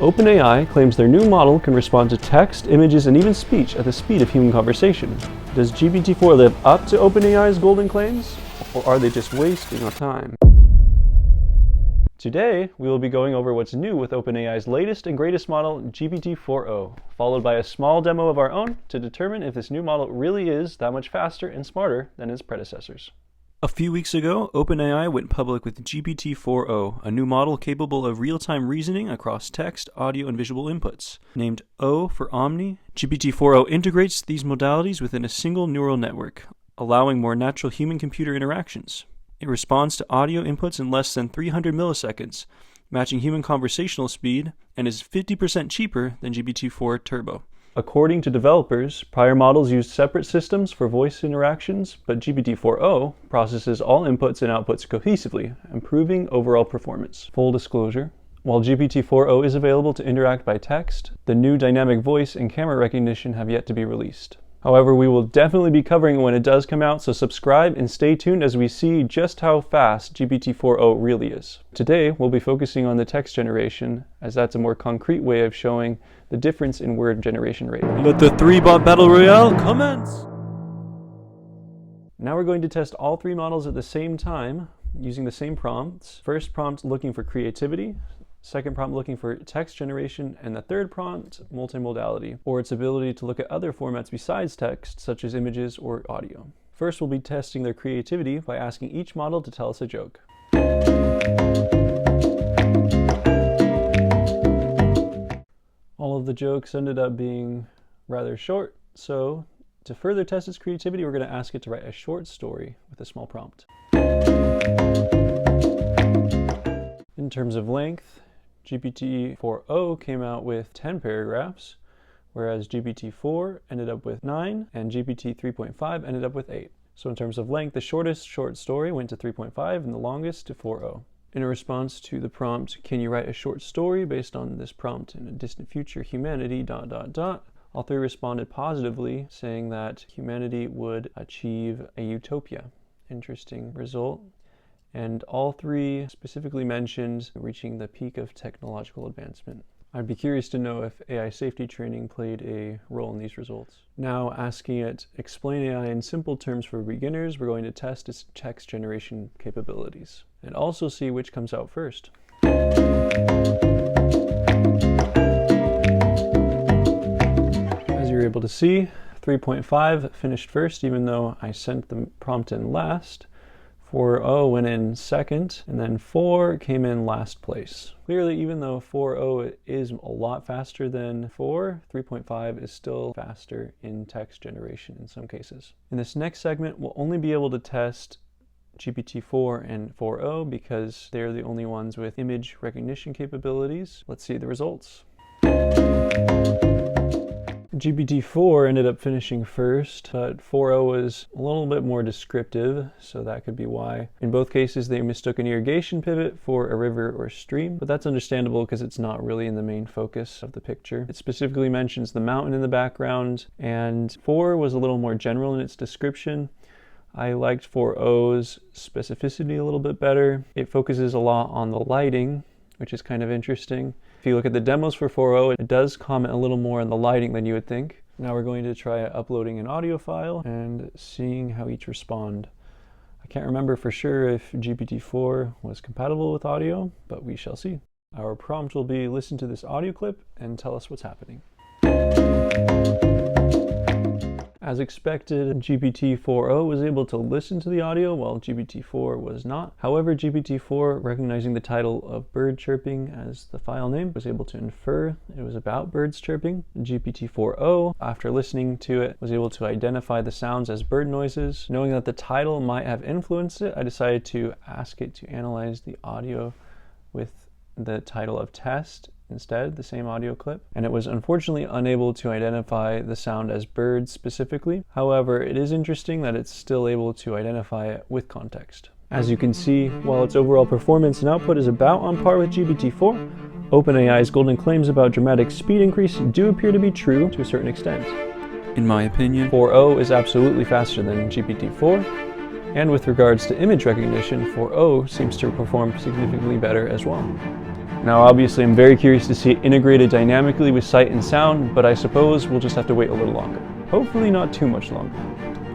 OpenAI claims their new model can respond to text, images, and even speech at the speed of human conversation. Does GPT-4 live up to OpenAI's golden claims, or are they just wasting our time? Today, we will be going over what's new with OpenAI's latest and greatest model, GPT-4o, followed by a small demo of our own to determine if this new model really is that much faster and smarter than its predecessors. A few weeks ago, OpenAI went public with GPT-4o, a new model capable of real-time reasoning across text, audio, and visual inputs. Named O for Omni, GPT-4o integrates these modalities within a single neural network, allowing more natural human-computer interactions. It responds to audio inputs in less than 300 milliseconds, matching human conversational speed, and is 50% cheaper than GPT-4 Turbo. According to developers, prior models used separate systems for voice interactions, but GPT-4o processes all inputs and outputs cohesively, improving overall performance. Full disclosure, while GPT-4o is available to interact by text, the new dynamic voice and camera recognition have yet to be released. However, we will definitely be covering it when it does come out, so subscribe and stay tuned as we see just how fast GPT-4o really is. Today, we'll be focusing on the text generation, as that's a more concrete way of showing the difference in word generation rate. Let the 3-bot battle royale commence! Now we're going to test all three models at the same time, using the same prompts. First prompt looking for creativity, second prompt looking for text generation, and the third prompt, multimodality, or its ability to look at other formats besides text, such as images or audio. First, we'll be testing their creativity by asking each model to tell us a joke. All of the jokes ended up being rather short, so to further test its creativity, we're going to ask it to write a short story with a small prompt. In terms of length, GPT-4o came out with 10 paragraphs, whereas GPT-4 ended up with 9, and GPT-3.5 ended up with 8. So in terms of length, the shortest short story went to 3.5 and the longest to 4o. In a response to the prompt, can you write a short story based on this prompt in a distant future humanity, ... all three responded positively, saying that humanity would achieve a utopia. Interesting result. And all three specifically mentioned reaching the peak of technological advancement. I'd be curious to know if AI safety training played a role in these results. Now, asking it explain AI in simple terms for beginners, we're going to test its text generation capabilities and also see which comes out first. As you're able to see, 3.5 finished first, even though I sent the prompt in last. 4o went in second, and then 4 came in last place. Clearly, even though 4o is a lot faster than 4, 3.5 is still faster in text generation in some cases. In this next segment, we'll only be able to test GPT-4 and 4o because they're the only ones with image recognition capabilities. Let's see the results. GPT-4 ended up finishing first, but 4o was a little bit more descriptive, so that could be why. In both cases, they mistook an irrigation pivot for a river or stream, but that's understandable because it's not really in the main focus of the picture. It specifically mentions the mountain in the background, and 4 was a little more general in its description. I liked 4o's specificity a little bit better. It focuses a lot on the lighting, which is kind of interesting. If you look at the demos for 4o, it does comment a little more on the lighting than you would think. Now we're going to try uploading an audio file and seeing how each respond. I can't remember for sure if GPT-4 was compatible with audio, but we shall see. Our prompt will be listen to this audio clip and tell us what's happening. As expected, GPT-4o was able to listen to the audio while GPT-4 was not. However, GPT-4, recognizing the title of bird chirping as the file name, was able to infer it was about birds chirping. GPT-4o, after listening to it, was able to identify the sounds as bird noises. Knowing that the title might have influenced it, I decided to ask it to analyze the audio with the title of test instead, the same audio clip, and it was unfortunately unable to identify the sound as birds specifically. However, it is interesting that it's still able to identify it with context. As you can see, while its overall performance and output is about on par with GPT-4, OpenAI's golden claims about dramatic speed increase do appear to be true to a certain extent. In my opinion, 4o is absolutely faster than GPT-4, and with regards to image recognition, 4o seems to perform significantly better as well. Now obviously I'm very curious to see it integrated dynamically with sight and sound, but I suppose we'll just have to wait a little longer. Hopefully not too much longer.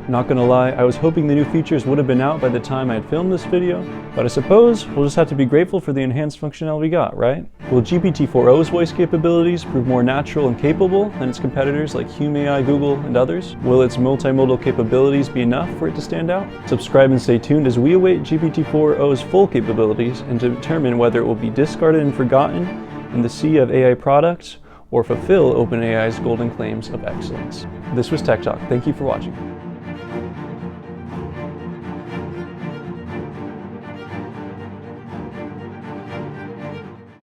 Not gonna lie, I was hoping the new features would have been out by the time I had filmed this video, but I suppose we'll just have to be grateful for the enhanced functionality we got, right? Will GPT-4o's voice capabilities prove more natural and capable than its competitors like Hume AI, Google, and others? Will its multimodal capabilities be enough for it to stand out? Subscribe and stay tuned as we await GPT-4o's full capabilities and to determine whether it will be discarded and forgotten in the sea of AI products or fulfill OpenAI's golden claims of excellence. This was Tech Talk. Thank you for watching.